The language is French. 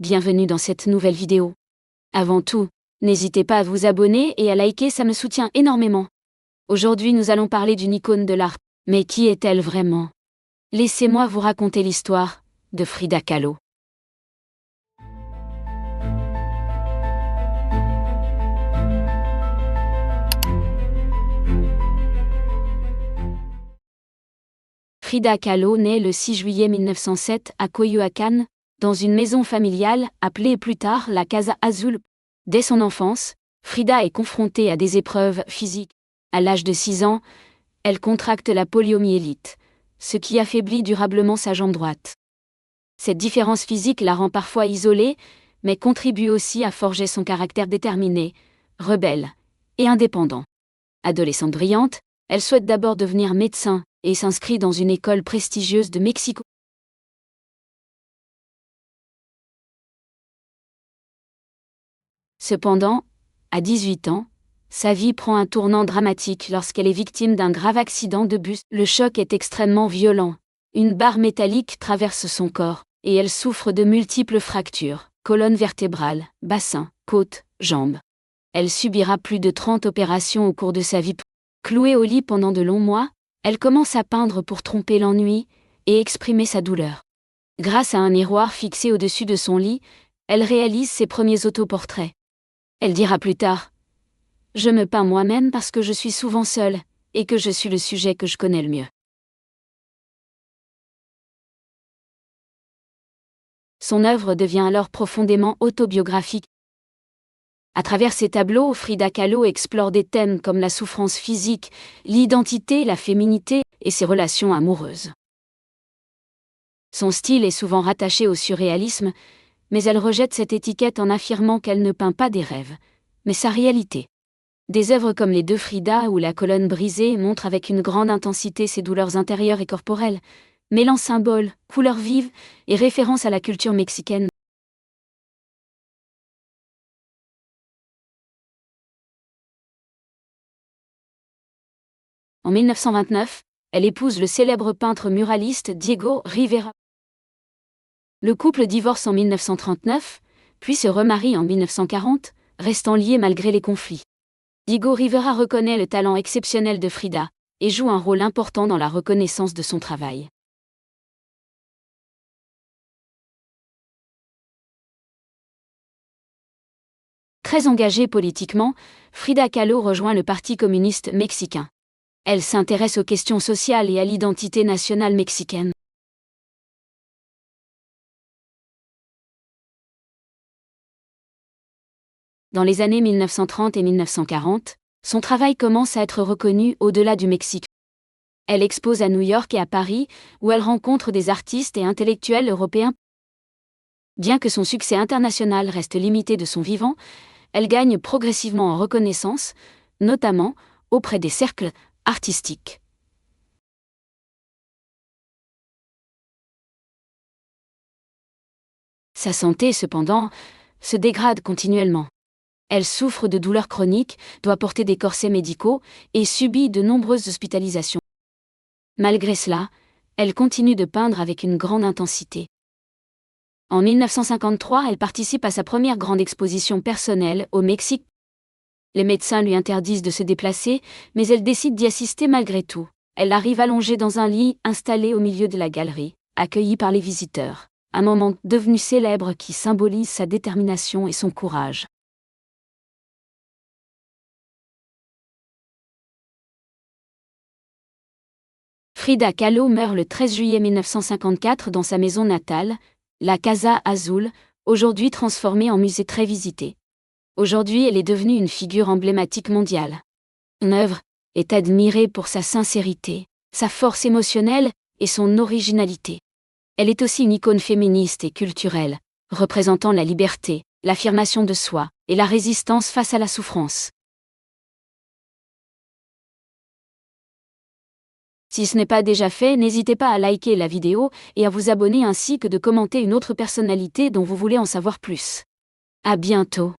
bienvenue dans cette nouvelle vidéo. Avant tout, n'hésitez pas à vous abonner et à liker, ça me soutient énormément. Aujourd'hui nous allons parler d'une icône de l'art, mais qui est-elle vraiment? Laissez-moi vous raconter l'histoire de Frida Kahlo. Frida Kahlo naît le 6 juillet 1907 à Coyoacán, dans une maison familiale appelée plus tard la Casa Azul. Dès son enfance, Frida est confrontée à des épreuves physiques. À l'âge de 6 ans, elle contracte la poliomyélite, ce qui affaiblit durablement sa jambe droite. Cette différence physique la rend parfois isolée, mais contribue aussi à forger son caractère déterminé, rebelle et indépendant. Adolescente brillante, elle souhaite d'abord devenir médecin et s'inscrit dans une école prestigieuse de Mexico. Cependant, à 18 ans, sa vie prend un tournant dramatique lorsqu'elle est victime d'un grave accident de bus. Le choc est extrêmement violent. Une barre métallique traverse son corps, et elle souffre de multiples fractures, colonne vertébrale, bassin, côte, jambes. Elle subira plus de 30 opérations au cours de sa vie. Clouée au lit pendant de longs mois, elle commence à peindre pour tromper l'ennui et exprimer sa douleur. Grâce à un miroir fixé au-dessus de son lit, elle réalise ses premiers autoportraits. Elle dira plus tard: « Je me peins moi-même parce que je suis souvent seule, et que je suis le sujet que je connais le mieux. » Son œuvre devient alors profondément autobiographique. À travers ses tableaux, Frida Kahlo explore des thèmes comme la souffrance physique, l'identité, la féminité et ses relations amoureuses. Son style est souvent rattaché au surréalisme, mais elle rejette cette étiquette en affirmant qu'elle ne peint pas des rêves, mais sa réalité. Des œuvres comme Les Deux Frida ou La Colonne brisée montrent avec une grande intensité ses douleurs intérieures et corporelles, mêlant symboles, couleurs vives et références à la culture mexicaine. En 1929, elle épouse le célèbre peintre muraliste Diego Rivera. Le couple divorce en 1939, puis se remarie en 1940, restant liés malgré les conflits. Diego Rivera reconnaît le talent exceptionnel de Frida et joue un rôle important dans la reconnaissance de son travail. Très engagée politiquement, Frida Kahlo rejoint le Parti communiste mexicain. Elle s'intéresse aux questions sociales et à l'identité nationale mexicaine. Dans les années 1930 et 1940, son travail commence à être reconnu au-delà du Mexique. Elle expose à New York et à Paris, où elle rencontre des artistes et intellectuels européens. Bien que son succès international reste limité de son vivant, elle gagne progressivement en reconnaissance, notamment auprès des cercles artistiques. Sa santé, cependant, se dégrade continuellement. Elle souffre de douleurs chroniques, doit porter des corsets médicaux et subit de nombreuses hospitalisations. Malgré cela, elle continue de peindre avec une grande intensité. En 1953, elle participe à sa première grande exposition personnelle au Mexique. Les médecins lui interdisent de se déplacer, mais elle décide d'y assister malgré tout. Elle arrive allongée dans un lit installé au milieu de la galerie, accueillie par les visiteurs. Un moment devenu célèbre qui symbolise sa détermination et son courage. Frida Kahlo meurt le 13 juillet 1954 dans sa maison natale, la Casa Azul, aujourd'hui transformée en musée très visité. Aujourd'hui, elle est devenue une figure emblématique mondiale. Son œuvre est admirée pour sa sincérité, sa force émotionnelle et son originalité. Elle est aussi une icône féministe et culturelle, représentant la liberté, l'affirmation de soi et la résistance face à la souffrance. Si ce n'est pas déjà fait, n'hésitez pas à liker la vidéo et à vous abonner ainsi que de commenter une autre personnalité dont vous voulez en savoir plus. À bientôt.